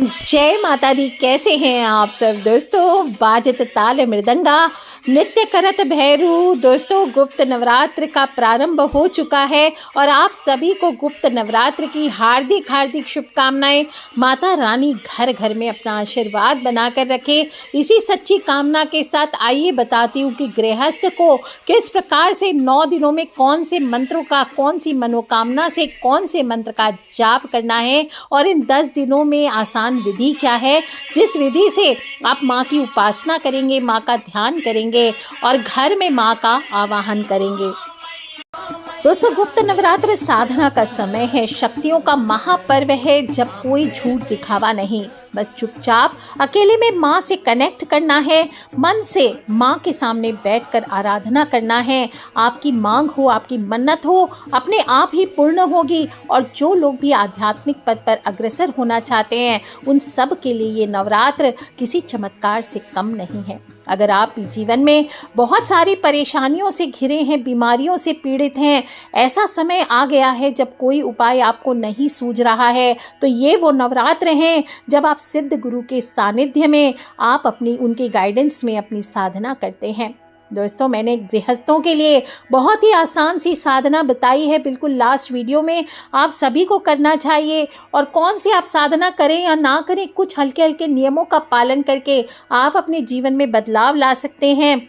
जय माता दी। कैसे हैं आप सब दोस्तों। बाजत ताल मृदंगा नृत्य करत भैरू। दोस्तों, गुप्त नवरात्र का प्रारंभ हो चुका है और आप सभी को गुप्त नवरात्र की हार्दिक हार्दिक शुभकामनाएं। माता रानी घर घर में अपना आशीर्वाद बनाकर रखे, इसी सच्ची कामना के साथ आइए बताती हूँ कि गृहस्थ को किस प्रकार से 9 दिनों में कौन से मंत्रों का, कौन सी मनोकामना से कौन से मंत्र का जाप करना है और इन 10 दिनों में आसान विधि क्या है, जिस विधि से आप माँ की उपासना करेंगे, माँ का ध्यान करेंगे और घर में माँ का आवाहन करेंगे। दोस्तों, गुप्त नवरात्र साधना का समय है, शक्तियों का महापर्व है, जब कोई झूठ दिखावा नहीं, बस चुपचाप अकेले में माँ से कनेक्ट करना है, मन से माँ के सामने बैठकर आराधना करना है। आपकी मांग हो, आपकी मन्नत हो, अपने आप ही पूर्ण होगी। और जो लोग भी आध्यात्मिक पद पर अग्रसर होना चाहते हैं, उन सब के लिए ये नवरात्र किसी चमत्कार से कम नहीं है। अगर आप जीवन में बहुत सारी परेशानियों से घिरे हैं, बीमारियों से पीड़ित हैं, ऐसा समय आ गया है जब कोई उपाय आपको नहीं सूझ रहा है, तो ये वो नवरात्र हैं जब आप सिद्ध गुरु के सानिध्य में आप अपनी उनके गाइडेंस में अपनी साधना करते हैं। दोस्तों, मैंने गृहस्थों के लिए बहुत ही आसान सी साधना बताई है, बिल्कुल लास्ट वीडियो में। आप सभी को करना चाहिए और कौन सी आप साधना करें या ना करें, कुछ हल्के हल्के नियमों का पालन करके आप अपने जीवन में बदलाव ला सकते हैं।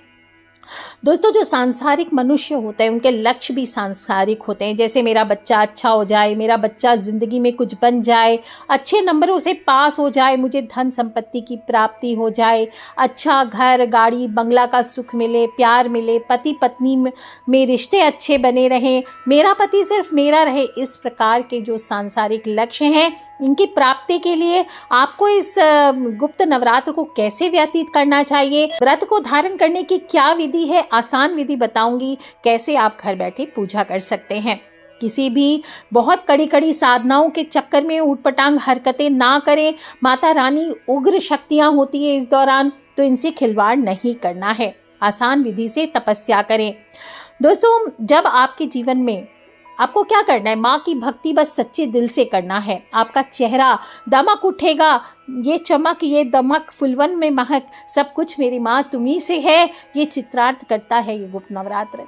दोस्तों, जो सांसारिक मनुष्य होते हैं उनके लक्ष्य भी सांसारिक होते हैं, जैसे मेरा बच्चा अच्छा हो जाए, मेरा बच्चा ज़िंदगी में कुछ बन जाए, अच्छे नंबरों से पास हो जाए, मुझे धन संपत्ति की प्राप्ति हो जाए, अच्छा घर गाड़ी बंगला का सुख मिले, प्यार मिले, पति पत्नी में रिश्ते अच्छे बने रहें, मेरा पति सिर्फ मेरा रहे। इस प्रकार के जो सांसारिक लक्ष्य हैं, इनकी प्राप्ति के लिए आपको इस गुप्त नवरात्र को कैसे व्यतीत करना चाहिए, व्रत को धारण करने की क्या विधि है, आसान विधि बताऊंगी, कैसे आप घर बैठे पूजा कर सकते हैं। किसी भी बहुत कड़ी कड़ी साधनाओं के चक्कर में ऊटपटांग हरकतें ना करें। माता रानी उग्र शक्तियां होती है इस दौरान, तो इनसे खिलवाड़ नहीं करना है। आसान विधि से तपस्या करें। दोस्तों, जब आपके जीवन में आपको क्या करना है, माँ की भक्ति बस सच्चे दिल से करना है, आपका चेहरा दमक उठेगा, ये चमक ये दमक फुलवन में महक, सब कुछ मेरी माँ तुम्ही से है, ये चित्रार्थ करता है ये गुप्त नवरात्र।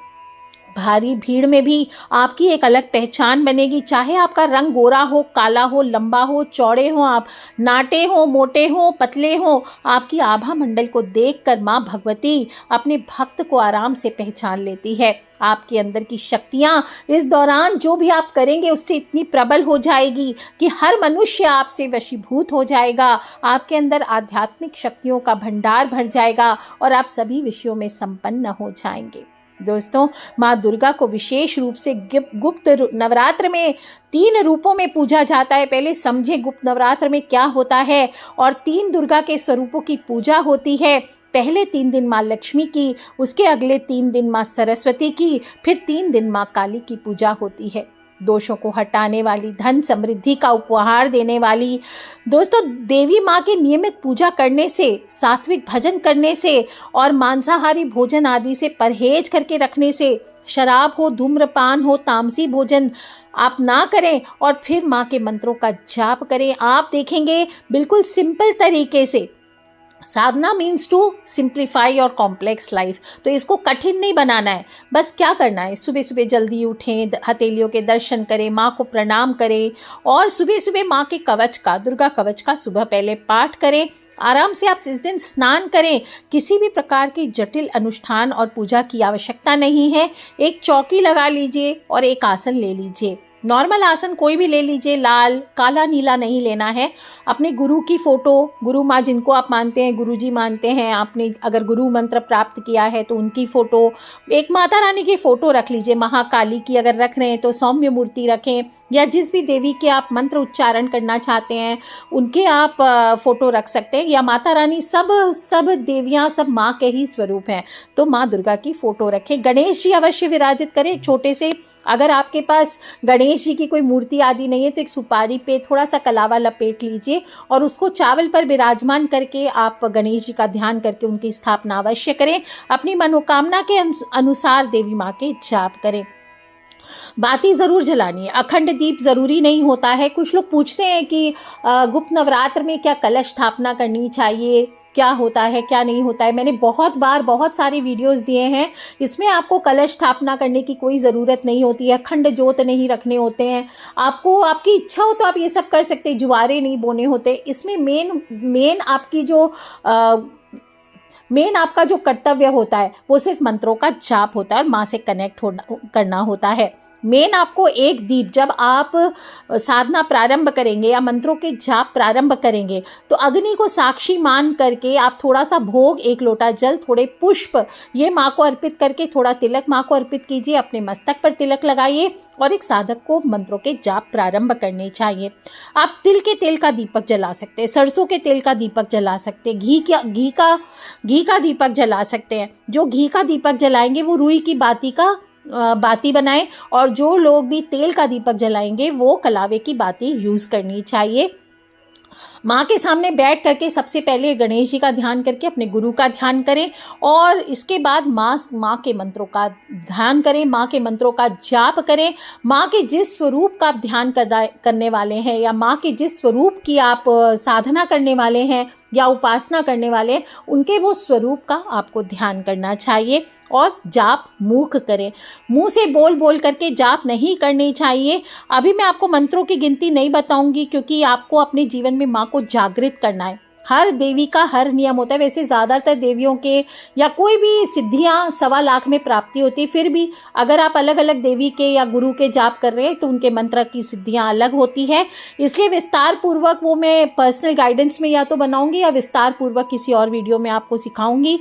भारी भीड़ में भी आपकी एक अलग पहचान बनेगी, चाहे आपका रंग गोरा हो, काला हो, लंबा हो, चौड़े हो, आप नाटे हो, मोटे हो, पतले हो, आपकी आभा मंडल को देखकर माँ भगवती अपने भक्त को आराम से पहचान लेती है। आपके अंदर की शक्तियाँ इस दौरान जो भी आप करेंगे उससे इतनी प्रबल हो जाएगी कि हर मनुष्य आपसे वशीभूत हो जाएगा। आपके अंदर आध्यात्मिक शक्तियों का भंडार भर जाएगा और आप सभी विषयों में संपन्न हो जाएंगे। दोस्तों, माँ दुर्गा को विशेष रूप से गुप्त नवरात्र में 3 रूपों में पूजा जाता है। पहले समझे गुप्त नवरात्र में क्या होता है। और 3 दुर्गा के स्वरूपों की पूजा होती है। पहले 3 दिन माँ लक्ष्मी की, उसके अगले 3 दिन माँ सरस्वती की, फिर 3 दिन माँ काली की पूजा होती है। दोषों को हटाने वाली, धन समृद्धि का उपहार देने वाली। दोस्तों, देवी माँ की नियमित पूजा करने से, सात्विक भजन करने से और मांसाहारी भोजन आदि से परहेज करके रखने से, शराब हो, धूम्रपान हो, तामसी भोजन आप ना करें और फिर माँ के मंत्रों का जाप करें। आप देखेंगे बिल्कुल सिंपल तरीके से। साधना मीन्स टू सिंप्लीफाई और कॉम्प्लेक्स लाइफ, तो इसको कठिन नहीं बनाना है। बस क्या करना है, सुबह सुबह जल्दी उठें, हथेलियों के दर्शन करें, माँ को प्रणाम करें और सुबह सुबह माँ के कवच का, दुर्गा कवच का सुबह पहले पाठ करें। आराम से आप इस दिन स्नान करें। किसी भी प्रकार की जटिल अनुष्ठान और पूजा की आवश्यकता नहीं है। एक चौकी लगा लीजिए और एक आसन ले लीजिए। नॉर्मल आसन कोई भी ले लीजिए, लाल काला नीला नहीं लेना है। अपने गुरु की फ़ोटो, गुरु माँ जिनको आप मानते हैं, गुरु जी मानते हैं, आपने अगर गुरु मंत्र प्राप्त किया है तो उनकी फ़ोटो, एक माता रानी की फ़ोटो रख लीजिए। महाकाली की अगर रख रहे हैं तो सौम्य मूर्ति रखें, या जिस भी देवी के आप मंत्र उच्चारण करना चाहते हैं उनके आप फ़ोटो रख सकते हैं। या माता रानी, सब देवियाँ सब माँ के ही स्वरूप हैं, तो माँ दुर्गा की फ़ोटो रखें। गणेश जी अवश्य विराजित करें छोटे से। अगर आपके पास गणेश जी की कोई मूर्ति आदि नहीं है तो एक सुपारी पे थोड़ा सा कलावा लपेट लीजिए और उसको चावल पर विराजमान करके आप गणेश जी का ध्यान करके उनकी स्थापना अवश्य करें। अपनी मनोकामना के अनुसार देवी माँ के जाप करें। बाती ज़रूर जलानी है। अखंड दीप ज़रूरी नहीं होता है। कुछ लोग पूछते हैं कि गुप्त नवरात्र में क्या कलश स्थापना करनी चाहिए, क्या होता है क्या नहीं होता है। मैंने बहुत बार बहुत सारे वीडियोस दिए हैं। इसमें आपको कलश स्थापना करने की कोई ज़रूरत नहीं होती है, अखंड जोत नहीं रखने होते हैं। आपको आपकी इच्छा हो तो आप ये सब कर सकते हैं, जुआरे नहीं बोने होते। इसमें मेन आपका जो कर्तव्य होता है वो सिर्फ मंत्रों का जाप होता है और माँ से कनेक्ट करना होता है। मेन आपको एक दीप, जब आप साधना प्रारंभ करेंगे या मंत्रों के जाप प्रारंभ करेंगे तो अग्नि को साक्षी मान करके आप थोड़ा सा भोग, 1 लोटा जल, थोड़े पुष्प ये माँ को अर्पित करके, थोड़ा तिलक माँ को अर्पित कीजिए, अपने मस्तक पर तिलक लगाइए और एक साधक को मंत्रों के जाप प्रारंभ करने चाहिए। आप तिल के तेल का दीपक जला सकते हैं, सरसों के तेल का दीपक जला सकते हैं, घी का दीपक जला सकते हैं। जो घी का दीपक जलाएंगे वो रुई की बाती बनाएं, और जो लोग भी तेल का दीपक जलाएंगे वो कलावे की बाती यूज़ करनी चाहिए। माँ के सामने बैठ करके सबसे पहले गणेश जी का ध्यान करके अपने गुरु का ध्यान करें और इसके बाद माँ के मंत्रों का ध्यान करें, माँ के मंत्रों का जाप करें। माँ के जिस स्वरूप का आप ध्यान करने वाले हैं या माँ के जिस स्वरूप की आप साधना करने वाले हैं या उपासना करने वाले हैं, उनके वो स्वरूप का आपको ध्यान करना चाहिए और जाप मुख करें। मुंह से बोल बोल करके जाप नहीं करनी चाहिए। अभी मैं आपको मंत्रों की गिनती नहीं बताऊंगी क्योंकि आपको अपने जीवन में माँ को जागृत करना है। हर देवी का हर नियम होता है। वैसे ज़्यादातर देवियों के या कोई भी सिद्धियाँ 1.25 लाख में प्राप्ति होती है, फिर भी अगर आप अलग अलग देवी के या गुरु के जाप कर रहे हैं तो उनके मंत्र की सिद्धियाँ अलग होती है। इसलिए विस्तार पूर्वक वो मैं पर्सनल गाइडेंस में या तो बनाऊंगी या विस्तार पूर्वक किसी और वीडियो में आपको सिखाऊंगी।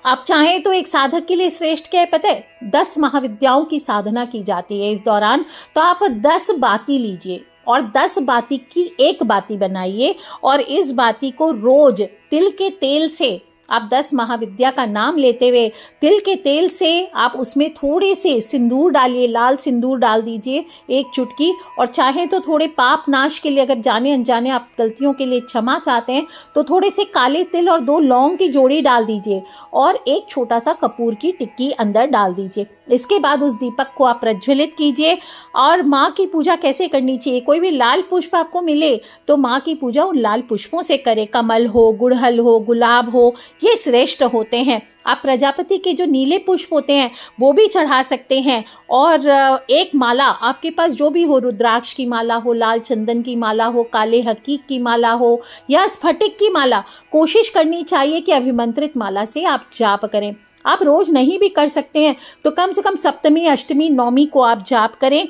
आप चाहें तो एक साधक के लिए श्रेष्ठ क्या है पता है? 10 महाविद्याओं की साधना की जाती है इस दौरान। तो आप 10 बाती लीजिए और 10 बाती की एक बाती बनाइए और इस बाती को रोज तिल के तेल से, आप 10 महाविद्या का नाम लेते हुए तिल के तेल से आप उसमें थोड़े से सिंदूर डालिए, लाल सिंदूर डाल दीजिए 1 चुटकी। और चाहे तो थोड़े पाप नाश के लिए, अगर जाने अनजाने आप गलतियों के लिए क्षमा चाहते हैं तो थोड़े से काले तिल और 2 लौंग की जोड़ी डाल दीजिए और एक छोटा सा कपूर की टिक्की अंदर डाल दीजिए। इसके बाद उस दीपक को आप प्रज्वलित कीजिए। और माँ की पूजा कैसे करनी चाहिए? कोई भी लाल पुष्प आपको मिले तो माँ की पूजा उन लाल पुष्पों से करें। कमल हो, गुड़हल हो, गुलाब हो, ये श्रेष्ठ होते हैं। आप प्रजापति के जो नीले पुष्प होते हैं वो भी चढ़ा सकते हैं। और एक माला आपके पास जो भी हो, रुद्राक्ष की माला हो, लाल चंदन की माला हो, काले हकीक की माला हो या स्फटिक की माला, कोशिश करनी चाहिए कि अभिमंत्रित माला से आप जाप करें। आप रोज नहीं भी कर सकते हैं तो कम से कम सप्तमी, अष्टमी, नवमी को आप जाप करें।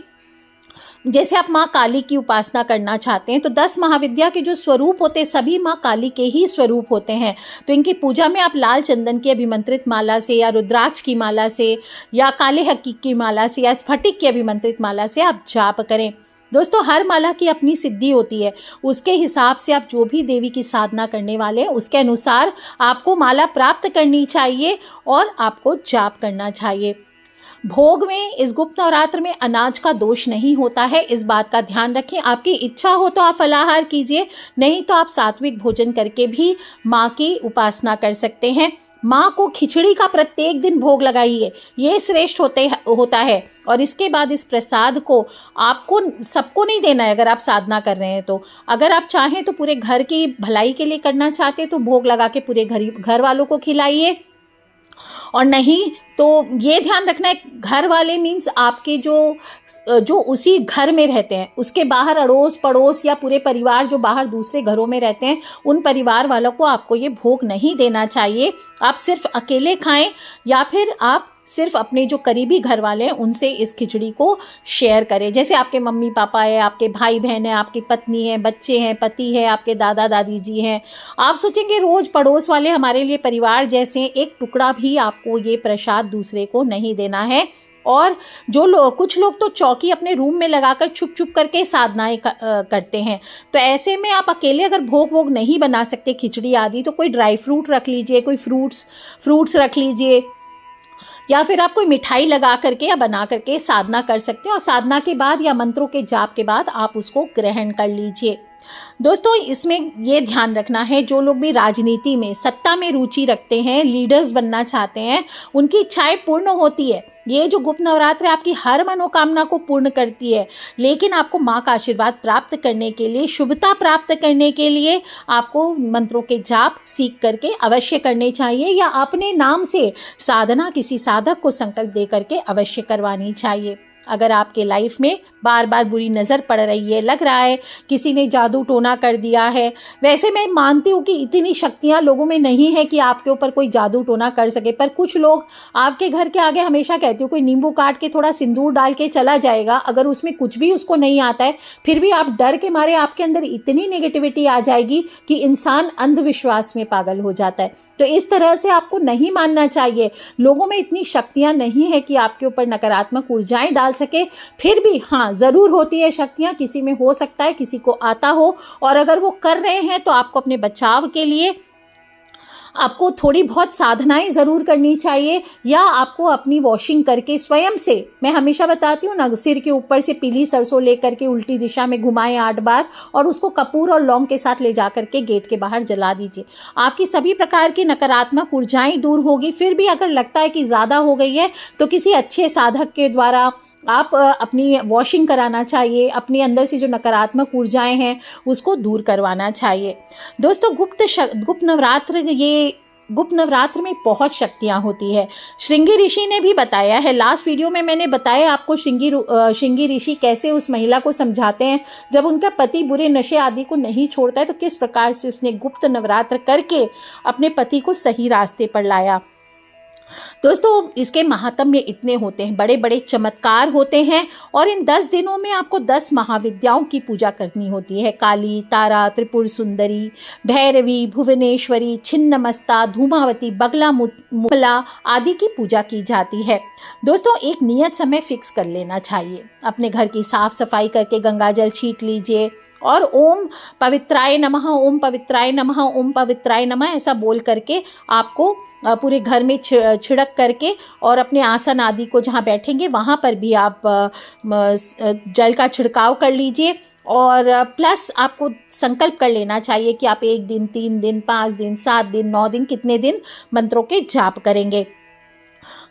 जैसे आप माँ काली की उपासना करना चाहते हैं तो 10 महाविद्या के जो स्वरूप होते हैं सभी माँ काली के ही स्वरूप होते हैं। तो इनकी पूजा में आप लाल चंदन की अभिमंत्रित माला से या रुद्राक्ष की माला से या काले हकीक की माला से या स्फटिक की अभिमंत्रित माला से आप जाप करें। दोस्तों, हर माला की अपनी सिद्धि होती है। उसके हिसाब से आप जो भी देवी की साधना करने वाले हैं उसके अनुसार आपको माला प्राप्त करनी चाहिए और आपको जाप करना चाहिए। भोग में इस गुप्त नवरात्र में अनाज का दोष नहीं होता है, इस बात का ध्यान रखें। आपकी इच्छा हो तो आप फलाहार कीजिए, नहीं तो आप सात्विक भोजन करके भी माँ की उपासना कर सकते हैं। माँ को खिचड़ी का प्रत्येक दिन भोग लगाइए, ये श्रेष्ठ होता है। और इसके बाद इस प्रसाद को आपको सबको नहीं देना है। अगर आप साधना कर रहे हैं तो, अगर आप चाहें तो पूरे घर की भलाई के लिए करना चाहते हैं तो भोग लगा के पूरे घर वालों को खिलाइए। और नहीं तो ये ध्यान रखना है, घर वाले मीन्स आपके जो उसी घर में रहते हैं, उसके बाहर अड़ोस पड़ोस या पूरे परिवार जो बाहर दूसरे घरों में रहते हैं, उन परिवार वालों को आपको ये भोग नहीं देना चाहिए। आप सिर्फ अकेले खाएं या फिर आप सिर्फ अपने जो करीबी घर वाले हैं उनसे इस खिचड़ी को शेयर करें। जैसे आपके मम्मी पापा है, आपके भाई बहन है, आपकी पत्नी है, बच्चे हैं, पति है, आपके दादा दादी जी हैं। आप सोचेंगे रोज पड़ोस वाले हमारे लिए परिवार जैसे, एक टुकड़ा भी आपको ये प्रसाद दूसरे को नहीं देना है। और कुछ लोग तो चौकी अपने रूम में लगाकर छुप छुप करके साधनाएं करते हैं। तो ऐसे में आप अकेले अगर भोग नहीं बना सकते खिचड़ी आदि, तो कोई ड्राई फ्रूट रख लीजिए, कोई फ्रूट्स रख लीजिए, या फिर आप कोई मिठाई लगा करके या बना करके साधना कर सकते हैं। और साधना के बाद या मंत्रों के जाप के बाद आप उसको ग्रहण कर लीजिए। दोस्तों इसमें ये ध्यान रखना है, जो लोग भी राजनीति में सत्ता में रुचि रखते हैं, लीडर्स बनना चाहते हैं, उनकी इच्छाएं पूर्ण होती है। ये जो गुप्त नवरात्र आपकी हर मनोकामना को पूर्ण करती है, लेकिन आपको माँ का आशीर्वाद प्राप्त करने के लिए, शुभता प्राप्त करने के लिए आपको मंत्रों के जाप सीख करके अवश्य करने चाहिए, या अपने नाम से साधना किसी साधक को संकल्प दे करके अवश्य करवानी चाहिए। अगर आपके लाइफ में बार बार बुरी नज़र पड़ रही है, लग रहा है किसी ने जादू टोना कर दिया है, वैसे मैं मानती हूँ कि इतनी शक्तियाँ लोगों में नहीं है कि आपके ऊपर कोई जादू टोना कर सके, पर कुछ लोग आपके घर के आगे, हमेशा कहती हूँ, कोई नींबू काट के थोड़ा सिंदूर डाल के चला जाएगा, अगर उसमें कुछ भी उसको नहीं आता है, फिर भी आप डर के मारे आपके अंदर इतनी नेगेटिविटी आ जाएगी कि इंसान अंधविश्वास में पागल हो जाता है। तो इस तरह से आपको नहीं मानना चाहिए। लोगों में इतनी शक्तियाँ नहीं है कि आपके ऊपर नकारात्मक ऊर्जाएं डाल सके, फिर भी हाँ ज़रूर होती है शक्तियाँ, किसी में हो सकता है, किसी को आता हो, और अगर वो कर रहे हैं तो आपको अपने बचाव के लिए आपको थोड़ी बहुत साधनाएं ज़रूर करनी चाहिए, या आपको अपनी वॉशिंग करके स्वयं से, मैं हमेशा बताती हूँ ना, सिर के ऊपर से पीली सरसों ले करके उल्टी दिशा में घुमाएं 8 बार, और उसको कपूर और लौंग के साथ ले जा करके गेट के बाहर जला दीजिए। आपकी सभी प्रकार की नकारात्मक ऊर्जाएं दूर होगी। फिर भी अगर लगता है कि ज़्यादा हो गई है तो किसी अच्छे साधक के द्वारा आप अपनी वॉशिंग कराना चाहिए, अपने अंदर से जो नकारात्मक ऊर्जाएं हैं उसको दूर करवाना चाहिए। दोस्तों गुप्त नवरात्र में बहुत शक्तियाँ होती है। श्रृंगी ऋषि ने भी बताया है, लास्ट वीडियो में मैंने बताया आपको श्रृंगी ऋषि कैसे उस महिला को समझाते हैं जब उनका पति बुरे नशे आदि को नहीं छोड़ता है, तो किस प्रकार से उसने गुप्त नवरात्र करके अपने पति को सही रास्ते पर लाया। दोस्तों इसके महात्म्य इतने होते हैं, बड़े बड़े चमत्कार होते हैं, और इन 10 दिनों में आपको 10 महाविद्याओं की पूजा करनी होती है। काली, तारा, त्रिपुर सुंदरी, भैरवी, भुवनेश्वरी, छिन्नमस्ता, धूमावती, बगला मुला आदि की पूजा की जाती है। दोस्तों एक नियत समय फिक्स कर लेना चाहिए, अपने घर की साफ सफाई करके गंगा जल छीट लीजिए, और ओम पवित्राय नमः, ओम पवित्राय नमः, ओम पवित्राय नमः ऐसा बोल करके आपको पूरे घर में छिड़क करके, और अपने आसन आदि को जहाँ बैठेंगे वहाँ पर भी आप जल का छिड़काव कर लीजिए। और प्लस आपको संकल्प कर लेना चाहिए कि आप 1 दिन, 3 दिन, 5 दिन, 7 दिन, 9 दिन, कितने दिन मंत्रों के जाप करेंगे।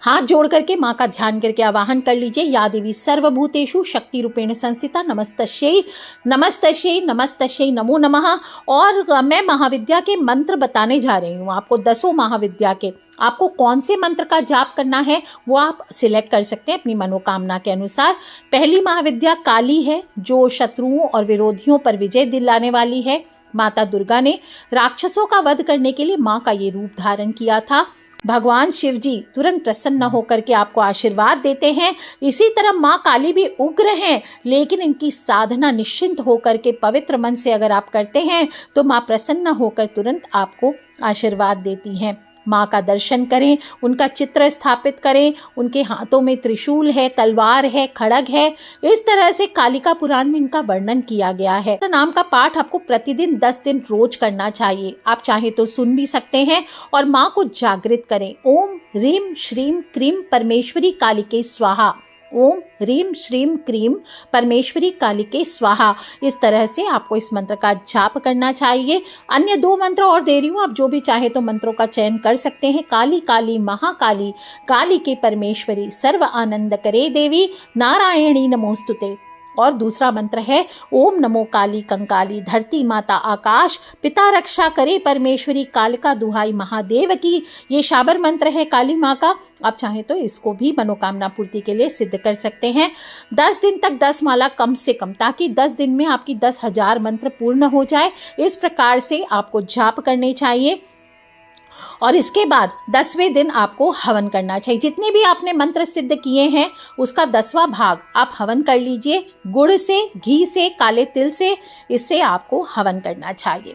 हाथ जोड़ करके माँ का ध्यान करके आवाहन कर लीजिए। या देवी सर्वभूतेषु शक्ति रूपेण संस्थिता, नमस्तस्यै नमस्तस्यै नमस्तस्यै नमो नमः। और मैं महाविद्या के मंत्र बताने जा रही हूँ आपको, 10 महाविद्या के। आपको कौन से मंत्र का जाप करना है वो आप सिलेक्ट कर सकते हैं अपनी मनोकामना के अनुसार। पहली महाविद्या काली है, जो शत्रुओं और विरोधियों पर विजय दिलाने वाली है। माता दुर्गा ने राक्षसों का वध करने के लिए माँ का ये रूप धारण किया था। भगवान शिव जी तुरंत प्रसन्न होकर के आपको आशीर्वाद देते हैं। इसी तरह माँ काली भी उग्र हैं, लेकिन इनकी साधना निश्चिंत होकर के पवित्र मन से अगर आप करते हैं तो माँ प्रसन्न होकर तुरंत आपको आशीर्वाद देती हैं। माँ का दर्शन करें, उनका चित्र स्थापित करें, उनके हाथों में त्रिशूल है, तलवार है, खड़ग है। इस तरह से कालिका पुराण में इनका वर्णन किया गया है। नाम का पाठ आपको प्रतिदिन 10 दिन रोज करना चाहिए। आप चाहे तो सुन भी सकते हैं और माँ को जागृत करें। ओम ह्रीम श्रीम क्रीम परमेश्वरी कालिके स्वाहा, ओम ह्रीम श्रीम क्रीम परमेश्वरी कालिके स्वाहा। इस तरह से आपको इस मंत्र का जाप करना चाहिए। अन्य 2 मंत्र और दे रही हूँ, आप जो भी चाहे तो मंत्रों का चयन कर सकते हैं। काली काली महाकाली कालिके परमेश्वरी सर्व आनंद करे देवी नारायणी नमोस्तुते। और दूसरा मंत्र है ओम नमो काली कंकाली धरती माता आकाश पिता रक्षा करे परमेश्वरी कालिका दुहाई महादेव की। ये शाबर मंत्र है काली माँ का। आप चाहें तो इसको भी मनोकामना पूर्ति के लिए सिद्ध कर सकते हैं। 10 दिन तक 10 माला कम से कम, ताकि 10 दिन में आपकी 10,000 मंत्र पूर्ण हो जाए। इस प्रकार से आपको जाप करने चाहिए। और इसके बाद 10वें दिन आपको हवन करना चाहिए। जितने भी आपने मंत्र सिद्ध किए हैं उसका 10वां भाग आप हवन कर लीजिए। गुड़ से, घी से, काले तिल से, इससे आपको हवन करना चाहिए।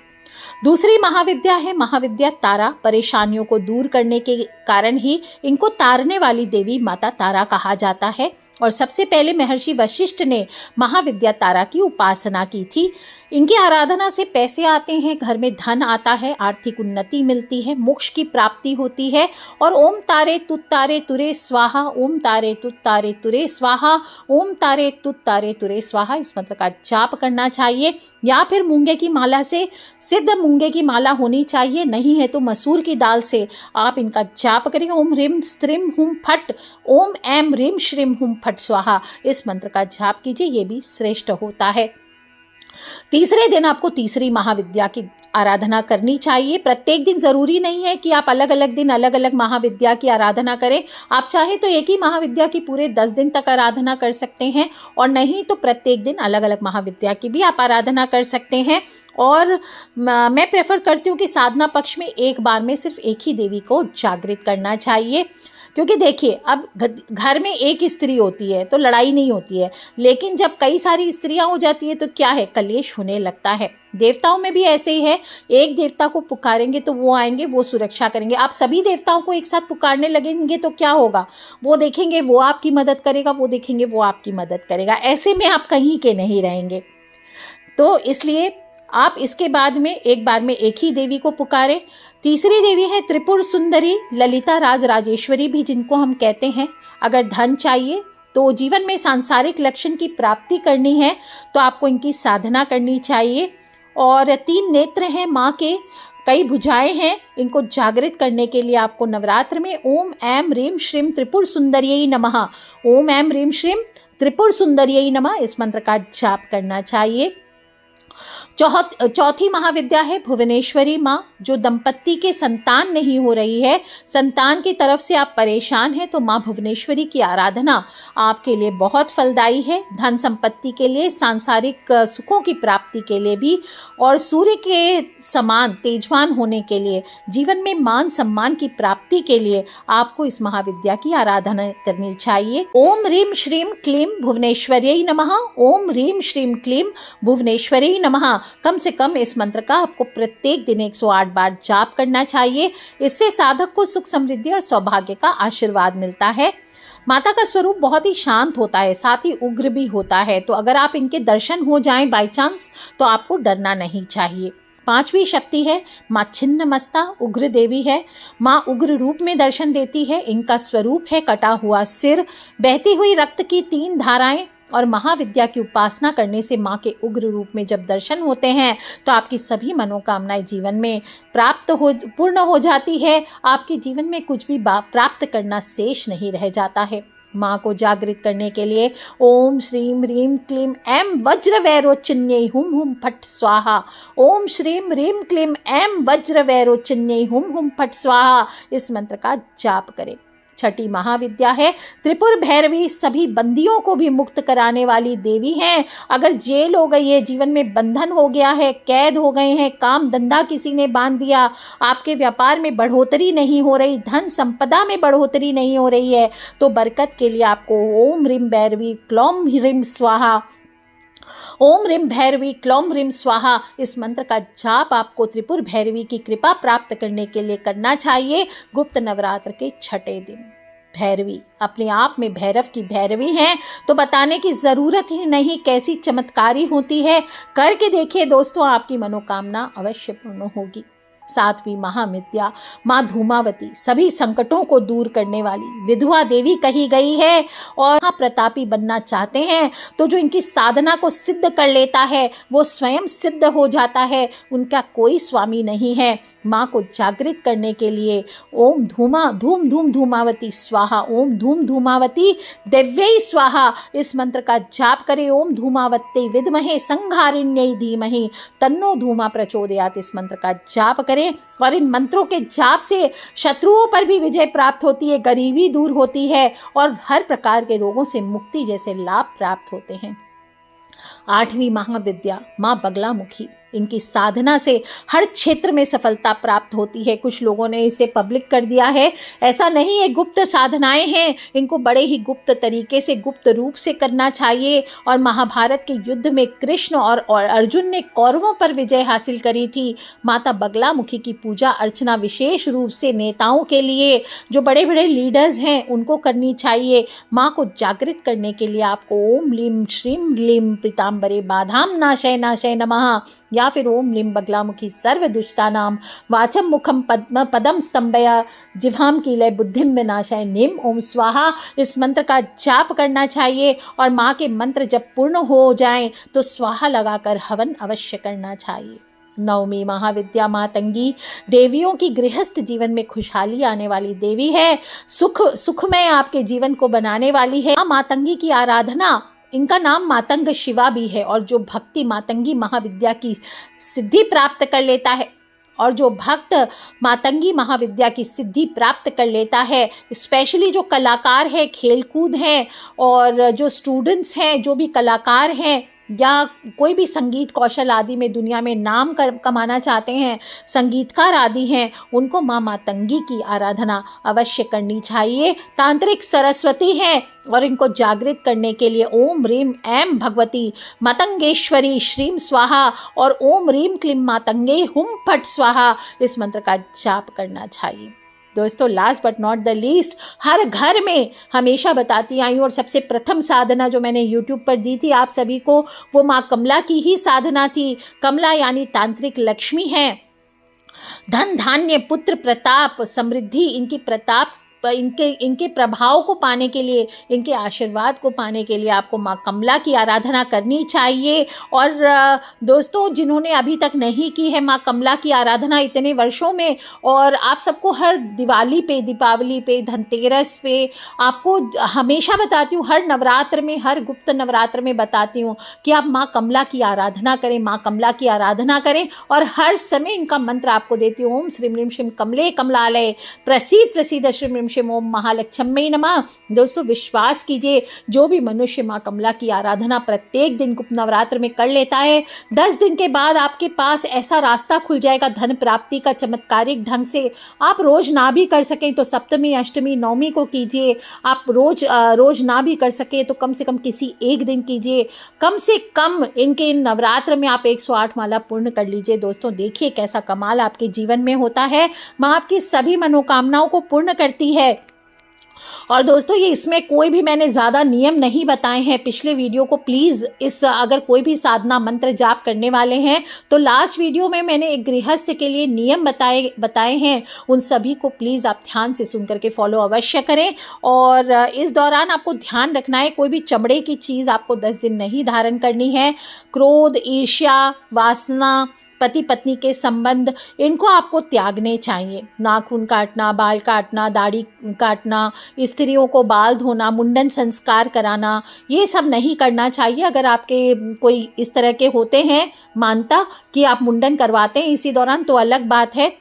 दूसरी महाविद्या है महाविद्या तारा। परेशानियों को दूर करने के कारण ही इनको तारने वाली देवी माता तारा कहा जाता है। और सबसे पहले महर्षि वशिष्ठ ने महाविद्या तारा की उपासना की थी। इनकी आराधना से पैसे आते हैं, घर में धन आता है, आर्थिक उन्नति मिलती है, मोक्ष की प्राप्ति होती है। और ओम तारे तुत्तारे तुरे स्वाहा, ओम तारे तुत्तारे तुरे स्वाहा, ओम तारे तुत्तारे तुरे स्वाहा, इस मंत्र का जाप करना चाहिए। या फिर मूंगे की माला से, सिद्ध मूंगे की माला होनी चाहिए, नहीं है तो मसूर की दाल से आप इनका जाप करें। ओम ह्रीम स्त्रीम हुम फट, ओम ऐम ह्रीम श्रीम हुम फट स्वाहा, इस मंत्र का जाप कीजिए, ये भी श्रेष्ठ होता है। तीसरे दिन आपको तीसरी महाविद्या की आराधना करनी चाहिए। प्रत्येक दिन जरूरी नहीं है कि आप अलग अलग दिन अलग अलग महाविद्या की आराधना करें। आप चाहे तो एक ही महाविद्या की पूरे 10 दिन तक आराधना कर सकते हैं, और नहीं तो प्रत्येक दिन अलग अलग महाविद्या की भी आप आराधना कर सकते हैं। और मैं प्रेफर करती हूँ कि साधना पक्ष में एक बार में सिर्फ एक ही देवी को जागृत करना चाहिए। क्योंकि देखिए, अब घर में एक स्त्री होती है तो लड़ाई नहीं होती है, लेकिन जब कई सारी स्त्रियां हो जाती है तो क्या है, कलेश होने लगता है। देवताओं में भी ऐसे ही है, एक देवता को पुकारेंगे तो वो आएंगे, वो सुरक्षा करेंगे। आप सभी देवताओं को एक साथ पुकारने लगेंगे तो क्या होगा, वो देखेंगे वो आपकी मदद करेगा, वो देखेंगे वो आपकी मदद करेगा, ऐसे में आप कहीं के नहीं रहेंगे। तो इसलिए आप इसके बाद में एक बार में एक ही देवी को पुकारें। तीसरी देवी है त्रिपुर सुंदरी, ललिता राज राजेश्वरी भी जिनको हम कहते हैं। अगर धन चाहिए तो जीवन में सांसारिक लक्ष्य की प्राप्ति करनी है तो आपको इनकी साधना करनी चाहिए। और 3 नेत्र हैं माँ के, कई भुजाएं हैं, इनको जागृत करने के लिए आपको नवरात्र में ओम ऐम ह्रीम श्रीम त्रिपुर सुंदर्यै नमः, ओम ऐम ह्रीम श्रीम त्रिपुर सुंदर्यै नमः, इस मंत्र का जाप करना चाहिए। चौथी महाविद्या है भुवनेश्वरी माँ। जो दंपत्ति के संतान नहीं हो रही है, संतान की तरफ से आप परेशान हैं, तो माँ भुवनेश्वरी की आराधना आपके लिए बहुत फलदायी है। धन संपत्ति के लिए, सांसारिक सुखों की प्राप्ति के लिए भी, और सूर्य के समान तेजवान होने के लिए, जीवन में मान सम्मान की प्राप्ति के लिए आपको इस महाविद्या की आराधना करनी चाहिए। ओम ह्रीम श्रीम क्लीम भुवनेश्वर्यै नमः, ओम ह्रीम श्रीम क्लीम भुवनेश्वर्यै नमः। कम से कम इस मंत्र का आपको प्रत्येक दिन 108 बार जाप करना चाहिए। इससे साधक को सुख समृद्धि और सौभाग्य का आशीर्वाद मिलता है। माता का स्वरूप बहुत ही शांत होता है, साथ ही उग्र भी होता है, तो अगर आप इनके दर्शन हो जाएं बाय चांस तो आपको डरना नहीं चाहिए। 5वीं शक्ति है माँ छिन्नमस्ता, उग्र देवी है। माँ उग्र रूप में दर्शन देती है। इनका स्वरूप है कटा हुआ सिर, बहती हुई रक्त की 3 धाराएं। और महाविद्या की उपासना करने से माँ के उग्र रूप में जब दर्शन होते हैं तो आपकी सभी मनोकामनाएं जीवन में पूर्ण हो जाती है। आपके जीवन में कुछ भी प्राप्त करना शेष नहीं रह जाता है। माँ को जागृत करने के लिए ओम श्रीम ह्रीम क्लीम ऐम वज्र वैरोचिन्यै हुम हुम फट स्वाहा, ओम श्रीम ह्रीम क्लीम ऐम वज्र वैरोचिन्यै हुम हुम फट स्वाहा, इस मंत्र का जाप करें। छठी महाविद्या है त्रिपुर भैरवी, सभी बंदियों को भी मुक्त कराने वाली देवी हैं। अगर जेल हो गई है, जीवन में बंधन हो गया है, कैद हो गए हैं, काम धंधा किसी ने बांध दिया, आपके व्यापार में बढ़ोतरी नहीं हो रही, धन संपदा में बढ़ोतरी नहीं हो रही है, तो बरकत के लिए आपको ओम ह्रीम भैरवी क्लौम ह्रीम स्वाहा, ओम ह्रीम भैरवी क्लौम ह्रीम स्वाहा, इस मंत्र का जाप आपको त्रिपुर भैरवी की कृपा प्राप्त करने के लिए करना चाहिए। गुप्त नवरात्र के 6ठे दिन भैरवी अपने आप में भैरव की भैरवी हैं, तो बताने की जरूरत ही नहीं कैसी चमत्कारी होती है। करके देखिए दोस्तों, आपकी मनोकामना अवश्य पूर्ण होगी। 7वीं महाविद्या माँ धूमावती, सभी संकटों को दूर करने वाली विधवा देवी कही गई है। और प्रतापी बनना चाहते हैं तो जो इनकी साधना को सिद्ध कर लेता है वो स्वयं सिद्ध हो जाता है, उनका कोई स्वामी नहीं है। माँ को जागृत करने के लिए ओम धूम धूम धूमावती स्वाहा, ओम धूम धूमावती दिव्यै स्वाहा, इस मंत्र का जाप करें। ओम धूमावत्यै विद्महे संघारिण्यै धीमहि तन्नो धूमा प्रचोदयात्, इस मंत्र का जाप करें। और इन मंत्रों के जाप से शत्रुओं पर भी विजय प्राप्त होती है, गरीबी दूर होती है और हर प्रकार के रोगों से मुक्ति जैसे लाभ प्राप्त होते हैं। 8वीं महाविद्या माँ बगलामुखी, इनकी साधना से हर क्षेत्र में सफलता प्राप्त होती है। कुछ लोगों ने इसे पब्लिक कर दिया है, ऐसा नहीं है, गुप्त साधनाएं हैं, इनको बड़े ही गुप्त तरीके से, गुप्त रूप से करना चाहिए। और महाभारत के युद्ध में कृष्ण और अर्जुन ने कौरवों पर विजय हासिल करी थी। माता बगलामुखी की पूजा अर्चना विशेष रूप से नेताओं के लिए, जो बड़े बड़े लीडर्स हैं, उनको करनी चाहिए। माँ को जागृत करने के लिए आपको ओम लीम श्रीम लीम पीताम्बरे बाधाम नाशय नाशय नमः या फिर ओम लीम बगलामुखी सर्व दुष्टानाम वाचम मुखम पदम स्तंभया जिह्वाम कीलय बुद्धिम विनाशय निम ओम स्वाहा, इस मंत्र का जाप करना चाहिए। और माँ के मंत्र जब पूर्ण हो जाएं तो स्वाहा लगाकर हवन अवश्य करना चाहिए। नवमी महाविद्या मातंगी देवियों की गृहस्थ जीवन में खुशहाली आने वाली देवी है, सुखमय आपके जीवन को बनाने वाली है। मातंगी की आराधना, इनका नाम मातंग शिवा भी है, और जो भक्ति मातंगी महाविद्या की सिद्धि प्राप्त कर लेता है, और जो भक्त मातंगी महाविद्या की सिद्धि प्राप्त कर लेता है, स्पेशली जो कलाकार है, खेलकूद हैं, और जो स्टूडेंट्स हैं, जो भी कलाकार हैं या कोई भी संगीत कौशल आदि में दुनिया में नाम कमाना चाहते हैं, संगीतकार आदि हैं, उनको माँ मातंगी की आराधना अवश्य करनी चाहिए। तांत्रिक सरस्वती हैं और इनको जागृत करने के लिए ओम रीम ऐम भगवती मतंगेश्वरी श्रीम स्वाहा और ओम रीम क्लीम मातंगे हुम फट स्वाहा, इस मंत्र का जाप करना चाहिए। दोस्तों, last but not the least, हर घर में हमेशा बताती आई हूँ, और सबसे प्रथम साधना जो मैंने YouTube पर दी थी आप सभी को, वो माँ कमला की ही साधना थी। कमला यानी तांत्रिक लक्ष्मी है। धन धान्य पुत्र प्रताप समृद्धि, इनकी प्रताप, इनके प्रभाव को पाने के लिए, इनके आशीर्वाद को पाने के लिए आपको माँ कमला की आराधना करनी चाहिए। और दोस्तों, जिन्होंने अभी तक नहीं की है माँ कमला की आराधना इतने वर्षों में, और आप सबको हर दिवाली पे, दीपावली पे, धनतेरस पे आपको हमेशा बताती हूँ, हर नवरात्र में, हर गुप्त नवरात्र में बताती हूँ कि आप माँ कमला की आराधना करें, माँ कमला की आराधना करें। और हर समय इनका मंत्र आपको देती हूँ, ओम श्रीम ह्रीम श्रीम कमले कमलालय प्रसीद प्रसीद श्रीम ह्रीम श्रीम ओम महालक्ष्मी नमः। दोस्तों, विश्वास कीजिए, जो भी मनुष्य माँ कमला की आराधना प्रत्येक दिन गुप्त नवरात्र में कर लेता है, 10 दिन के बाद आपके पास ऐसा रास्ता खुल जाएगा धन प्राप्ति का चमत्कारिक ढंग से। आप रोज ना भी कर सकें तो सप्तमी अष्टमी नवमी को कीजिए। आप रोज ना भी कर सके तो कम से कम किसी एक दिन कीजिए। कम से कम इनके नवरात्र में आप 108 माला पूर्ण कर लीजिए। दोस्तों, देखिए कैसा कमाल आपके जीवन में होता है। माँ आपकी सभी मनोकामनाओं को पूर्ण करती है। और दोस्तों, ये इसमें कोई भी मैंने ज़्यादा नियम नहीं बताए हैं। पिछले वीडियो को प्लीज़, इस अगर कोई भी साधना मंत्र जाप करने वाले हैं तो लास्ट वीडियो में मैंने एक गृहस्थ के लिए नियम बताए हैं, उन सभी को प्लीज़ आप ध्यान से सुन करके फॉलो अवश्य करें। और इस दौरान आपको ध्यान रखना है, कोई भी चमड़े की चीज़ आपको 10 दिन नहीं धारण करनी है। क्रोध, ईर्ष्या, वासना, पति पत्नी के संबंध, इनको आपको त्यागने चाहिए। नाखून काटना, बाल काटना, दाढ़ी काटना, स्त्रियों को बाल धोना, मुंडन संस्कार कराना, ये सब नहीं करना चाहिए। अगर आपके कोई इस तरह के होते हैं मानता कि आप मुंडन करवाते हैं इसी दौरान तो अलग बात है।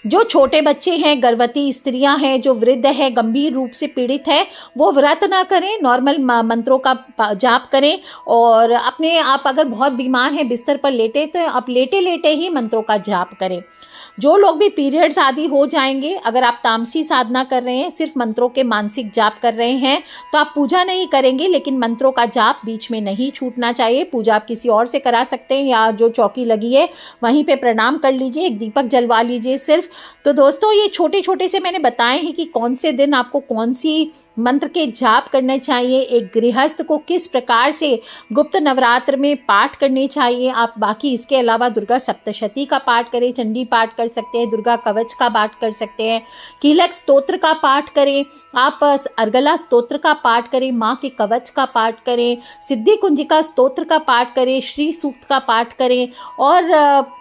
जो छोटे बच्चे हैं, गर्भवती स्त्रियां हैं, जो वृद्ध है, गंभीर रूप से पीड़ित है, वो व्रत ना करें, नॉर्मल मंत्रों का जाप करें। और अपने आप अगर बहुत बीमार हैं, बिस्तर पर लेटे, तो आप लेटे लेटे ही मंत्रों का जाप करें। जो लोग भी पीरियड्स आदि हो जाएंगे, अगर आप तामसी साधना कर रहे हैं, सिर्फ मंत्रों के मानसिक जाप कर रहे हैं, तो आप पूजा नहीं करेंगे, लेकिन मंत्रों का जाप बीच में नहीं छूटना चाहिए। पूजा आप किसी और से करा सकते हैं, या जो चौकी लगी है वहीं पे प्रणाम कर लीजिए, एक दीपक जलवा लीजिए सिर्फ। तो दोस्तों, ये छोटे छोटे से मैंने बताए हैं कि कौन से दिन आपको कौन सी मंत्र के जाप करने चाहिए, एक गृहस्थ को किस प्रकार से गुप्त नवरात्र में पाठ करने चाहिए। आप बाकी इसके अलावा दुर्गा सप्तशती का पाठ करें, चंडी पाठ कर सकते हैं, दुर्गा कवच का पाठ कर सकते हैं, कीलक स्तोत्र का पाठ करें, आप अर्गला स्तोत्र का पाठ करें, माँ के कवच का पाठ करें, सिद्धि कुंजिका स्तोत्र का पाठ करें, श्री सूक्त का पाठ करें। और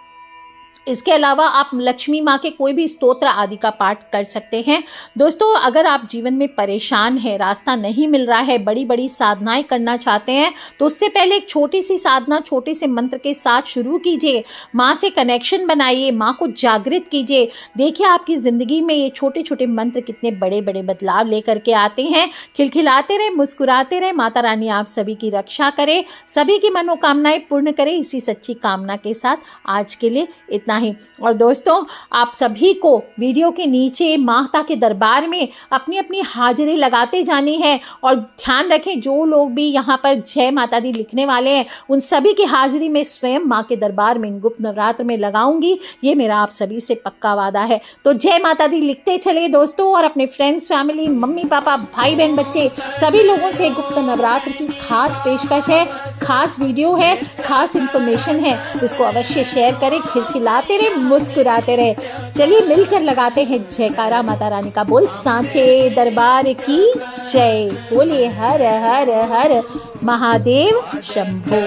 इसके अलावा आप लक्ष्मी माँ के कोई भी स्तोत्र आदि का पाठ कर सकते हैं। दोस्तों, अगर आप जीवन में परेशान हैं, रास्ता नहीं मिल रहा है, बड़ी बड़ी साधनाएं करना चाहते हैं, तो उससे पहले एक छोटी सी साधना छोटे से मंत्र के साथ शुरू कीजिए। माँ से कनेक्शन बनाइए, माँ को जागृत कीजिए। देखिए आपकी ज़िंदगी में ये छोटे छोटे मंत्र कितने बड़े बड़े बदलाव लेकर के आते हैं। खिलखिलाते रहे, मुस्कुराते रहे। माता रानी आप सभी की रक्षा करे, सभी की मनोकामनाएं पूर्ण करे। इसी सच्ची कामना के साथ आज के लिए इतना ही। और दोस्तों, आप सभी को वीडियो के नीचे माता के दरबार में अपनी अपनी हाजिरी लगाते जानी है। और ध्यान रखें, जो लोग भी यहाँ पर जय माता दी लिखने वाले हैं, उन सभी की हाजिरी में स्वयं माँ के दरबार में गुप्त नवरात्र में लगाऊंगी। ये मेरा आप सभी से पक्का वादा है। तो जय माता दी लिखते चले दोस्तों, और अपने फ्रेंड्स, फैमिली, मम्मी पापा, भाई बहन, बच्चे सभी लोगों से गुप्त नवरात्र की खास पेशकश है, खास वीडियो है, खास इंफॉर्मेशन है। इसको अवश्य शेयर करें, खिलखिलाते रहे, मुस्कुराते रहे। चलिए मिलकर लगाते हैं जयकारा माता रानी का। बोल सांचे दरबार की जय। बोलिए हर हर हर महादेव शंभो।